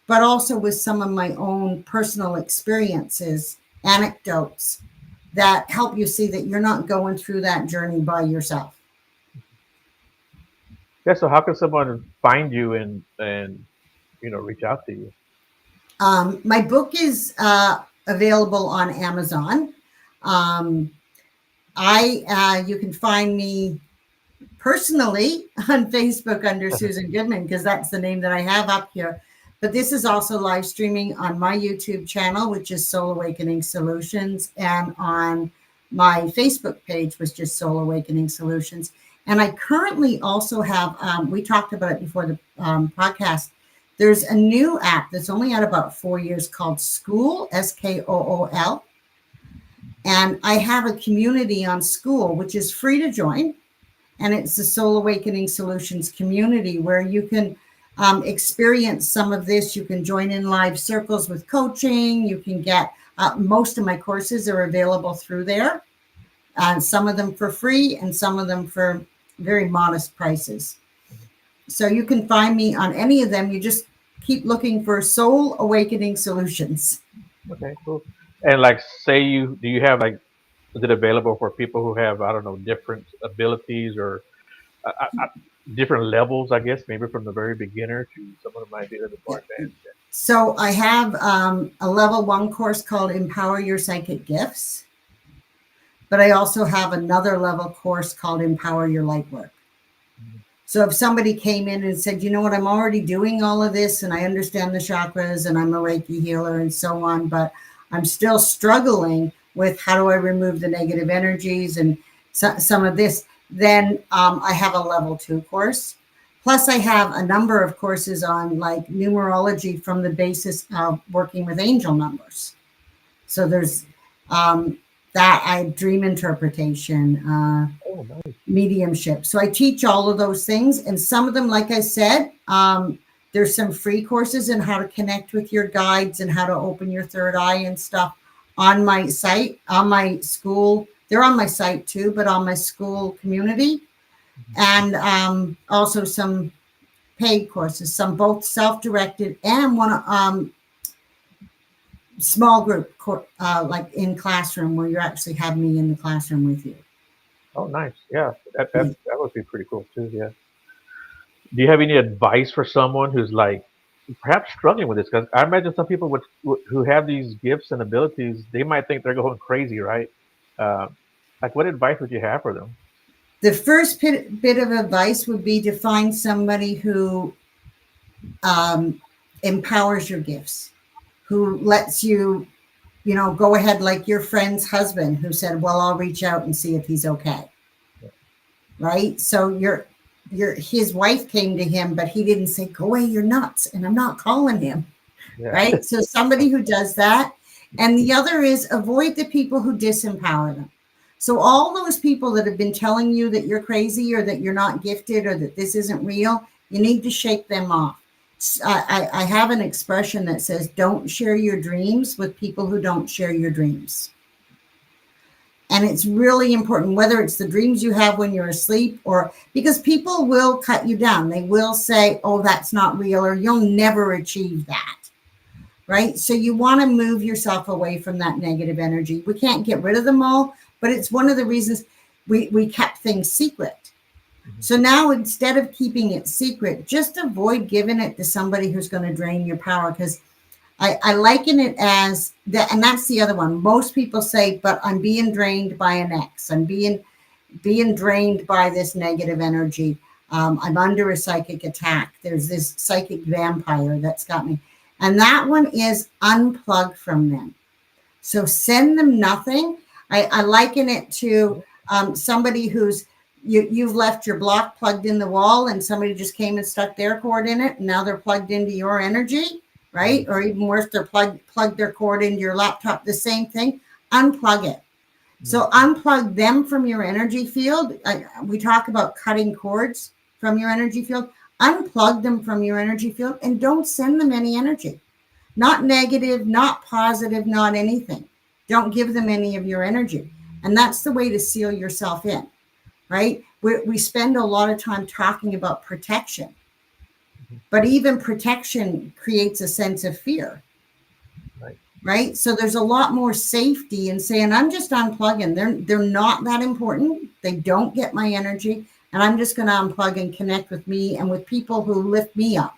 but also with some of my own personal experiences, anecdotes that help you see that you're not going through that journey by yourself. Yeah. So how can someone find you and reach out to you? My book is available on Amazon. You can find me personally on Facebook under Susan Goodman, because that's the name that I have up here. But this is also live streaming on my YouTube channel, which is Soul Awakening Solutions, and on my Facebook page, which is Soul Awakening Solutions. And I currently also have, we talked about it before the podcast, there's a new app that's only had about 4 years called School, Skool. And I have a community on School, which is free to join. And it's the Soul Awakening Solutions community, where you can experience some of this. You can join in live circles with coaching. You can get, most of my courses are available through there. Some of them for free and some of them for very modest prices. So you can find me on any of them. You just keep looking for Soul Awakening Solutions. Okay, cool. And like, say you do you have like, is it available for people who have, I don't know, different abilities or different levels? I guess maybe from the very beginner to someone who might be a little bit more Yeah. advanced. So I have a level one course called Empower Your Psychic Gifts, but I also have another level course called Empower Your Light Work. Mhm. So if somebody came in and said, you know what, I'm already doing all of this and I understand the chakras and I'm a Reiki healer and so on, but I'm still struggling with how do I remove the negative energies and some of this, then I have a level two course. Plus, I have a number of courses on like numerology from the basis of working with angel numbers. So there's um, that I dream interpretation, Oh, nice. mediumship. So I teach all of those things, and some of them, like I said, there's some free courses in how to connect with your guides and how to open your third eye and stuff on my site, on my school. They're on my site too, but on my school community, and also some paid courses, some both self-directed and one small group, like in classroom where you actually have me in the classroom with you. Oh, nice. Yeah, Yeah. that would be pretty cool too. Yeah. Do you have any advice for someone who's like perhaps struggling with this? Because I imagine some people who have these gifts and abilities, they might think they're going crazy, right? Uh, like, what advice would you have for them? The first bit of advice would be to find somebody who um, empowers your gifts, who lets you, go ahead, like your friend's husband who said, well, I'll reach out and see if he's okay. Right. So his wife came to him, but he didn't say, go away, you're nuts. And I'm not calling him. Yeah. Right. So somebody who does that. And the other is avoid the people who disempower them. So all those people that have been telling you that you're crazy or that you're not gifted or that this isn't real, you need to shake them off. I have an expression that says, don't share your dreams with people who don't share your dreams. And it's really important, whether it's the dreams you have when you're asleep or because people will cut you down. They will say, oh, that's not real, or you'll never achieve that. Right. So you want to move yourself away from that negative energy. We can't get rid of them all, but it's one of the reasons we kept things secret. Mhm. So now instead of keeping it secret, just avoid giving it to somebody who's going to drain your power because I liken it as that, and that's the other one. Most people say, but I'm being drained by an ex. I'm being drained by this negative energy. I'm under a psychic attack. There's this psychic vampire that's got me. And that one is unplug from them. So send them nothing. I liken it to somebody who's you've left your block plugged in the wall and somebody just came and stuck their cord in it and now they're plugged into your energy, right? Mhm. Or even worse, they're plugged their cord into your laptop. The same thing. Unplug it. So Mhm. unplug them from your energy field. We talk about cutting cords from your energy field. Unplug them from your energy field and don't send them any energy. Not negative, not positive, not anything. Don't give them any of your energy. And that's the way to seal yourself in, right? We spend a lot of time talking about protection, Mhm. but even protection creates a sense of fear, Right. right? So there's a lot more safety in saying, I'm just unplugging. They're not that important. They don't get my energy. And I'm just going to unplug and connect with me and with people who lift me up.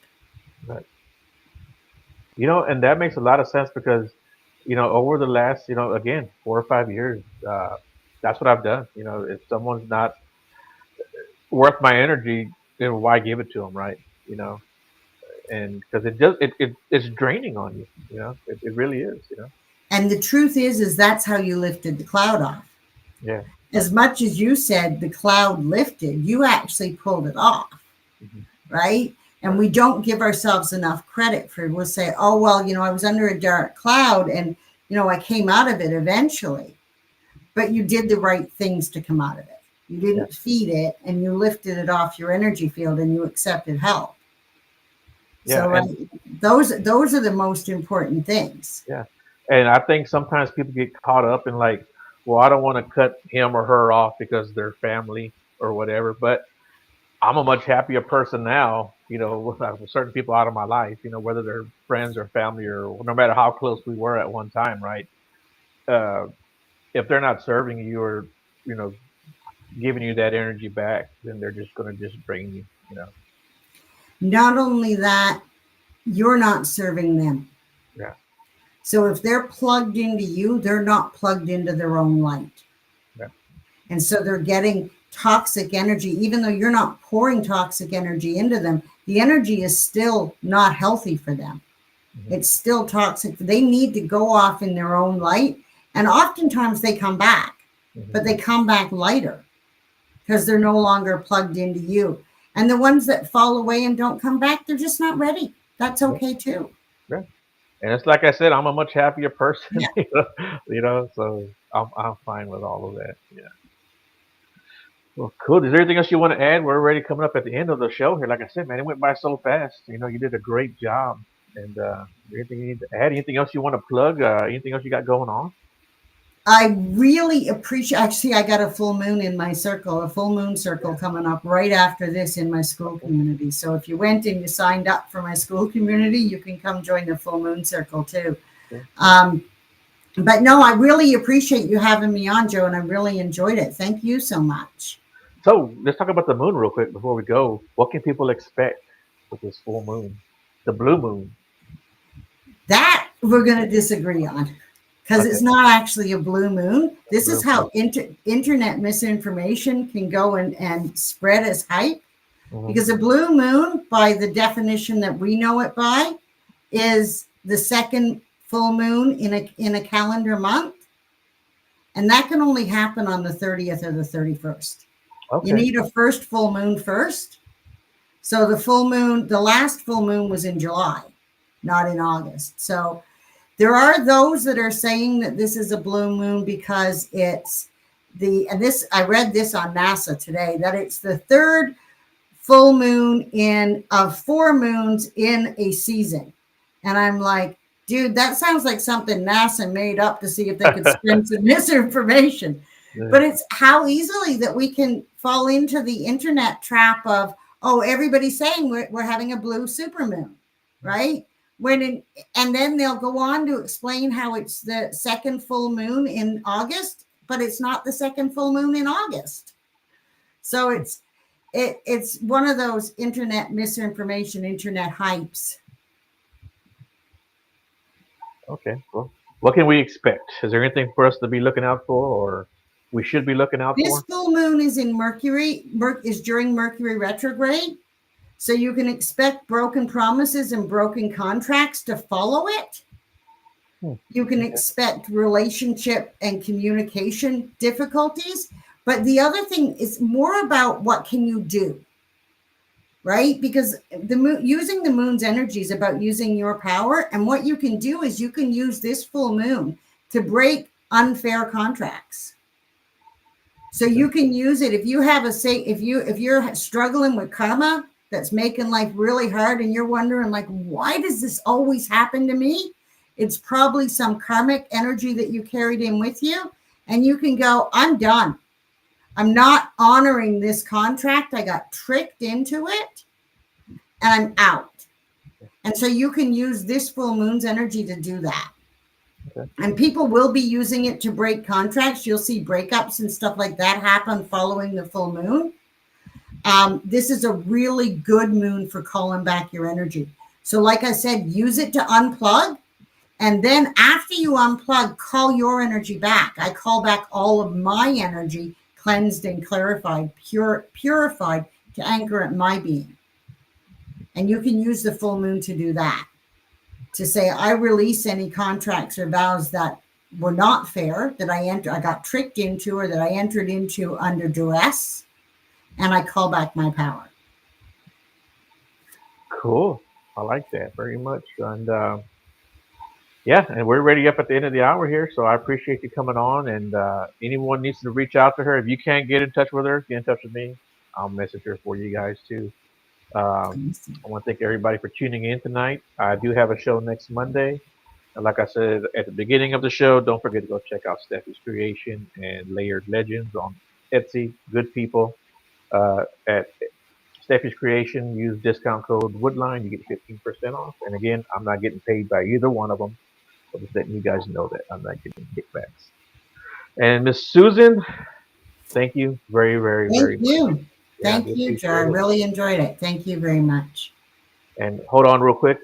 Right. And that makes a lot of sense because, over the last, again, 4 or 5 years, that's what I've done. If someone's not worth my energy, then why give it to them, right? You know, and because it's draining on you. It really is. And the truth is that's how you lifted the cloud off. Yeah. As much as you said the cloud lifted, you actually pulled it off, Hmm. right? And Right. we don't give ourselves enough credit for it. We'll say, oh, well, I was under a dark cloud and, I came out of it eventually. But you did the right things to come out of it. You Yeah. didn't feed it and you lifted it off your energy field and you accepted help. Yeah. So right, those are the most important things. Yeah. And I think sometimes people get caught up in like, well, I don't want to cut him or her off because they're family or whatever. But I'm a much happier person now, with certain people out of my life, whether they're friends or family or no matter how close we were at one time, right? Uh, if they're not serving you or, you know, giving you that energy back, then they're just going to just drain you. Not only that, you're not serving them. Yeah, So if they're plugged into you, they're not plugged into their own light. yeah. And so they're getting toxic energy, even though you're not pouring toxic energy into them. The energy is still not healthy for them. Hmm. It's still toxic. They need to go off in their own light. And oftentimes they come back, but Hmm. they come back lighter because they're no longer plugged into you. And the ones that fall away and don't come back, they're just not ready. That's Yeah, okay too. yeah. And it's like I said, I'm a much happier person, Yeah. so I'm fine with all of that. Yeah. Well, cool. Is there anything else you want to add? We're already coming up at the end of the show here. Like I said, man, it went by so fast. You did a great job. And anything you need to add? Anything else you want to plug? Anything else you got going on? I really appreciate, actually, I got a full moon in my circle, a full moon circle Yeah. coming up right after this in my school Okay. community. So if you went and you signed up for my school community, you can come join the full moon circle too. Okay. Um, but no, I really appreciate you having me on, Joe, and I really enjoyed it. Thank you so much. So let's talk about the moon real quick before we go. What can people expect with this full moon? The blue moon. That we're going to disagree on because Okay. it's not actually a blue moon. This is Blue moon. how internet misinformation can go and spread as hype. Hmm. Because a blue moon, by the definition that we know it by, is the second full moon in a calendar month, and that can only happen on the 30th or the 31st. You Okay. need a first full moon first. So the full moon, the last full moon was in July, not in August. So there are those that are saying that this is a blue moon because it's and this, I read this on NASA today, that it's the third full moon in of four moons in a season. And I'm like, dude, that sounds like something NASA made up to see if they could spread some misinformation. Yeah. But it's how easily that we can fall into the internet trap of, oh, everybody's saying we're having a blue supermoon, right? And then they'll go on to explain how it's the second full moon in August, but it's not the second full moon in August. So it's one of those internet misinformation, internet hypes. Okay. Well, what can we expect? Is there anything for us to be looking out for, or we should be looking out This for? full moon is in Mercury, is during Mercury retrograde. So you can expect broken promises and broken contracts to follow it. Hmm. You can Okay. expect relationship and communication difficulties. But the other thing is more about what can you do, right? Because the moon, using the moon's energy is about using your power. And what you can do is you can use this full moon to break unfair contracts. So Okay. you can use it if you have if you're struggling with karma that's making life really hard and you're wondering like, why does this always happen to me? It's probably some karmic energy that you carried in with you, and you can go, I'm done. I'm not honoring this contract. I got tricked into it and I'm out. And so you can use this full moon's energy to do that. Okay. And people will be using it to break contracts. You'll see breakups and stuff like that happen following the full moon. This is a really good moon for calling back your energy. So, like I said, use it to unplug. And then after you unplug, call your energy back. I call back all of my energy, cleansed and clarified, purified to anchor at my being. And you can use the full moon to do that. To say, I release any contracts or vows that were not fair, that I got tricked into, or that I entered into under duress, and I call back my power. Cool. I like that very much. And yeah, and we're ready up at the end of the hour here. So I appreciate you coming on. And anyone needs to reach out to her. If you can't get in touch with her, get in touch with me. I'll message her for you guys too. I want to thank everybody for tuning in tonight. I do have a show next Monday. And like I said at the beginning of the show, don't forget to go check out Steffi's Creation and Layered Legends on Etsy. Good people at Steffi's Creation, use discount code Woodline, you get 15% off. And again, I'm not getting paid by either one of them. So just letting you guys know that I'm not getting kickbacks. And Miss Susan, thank you very, very, Thank very much. you. Yeah, I Thank do you, Joe. I appreciate it. really enjoyed it. Thank you very much. And hold on real quick.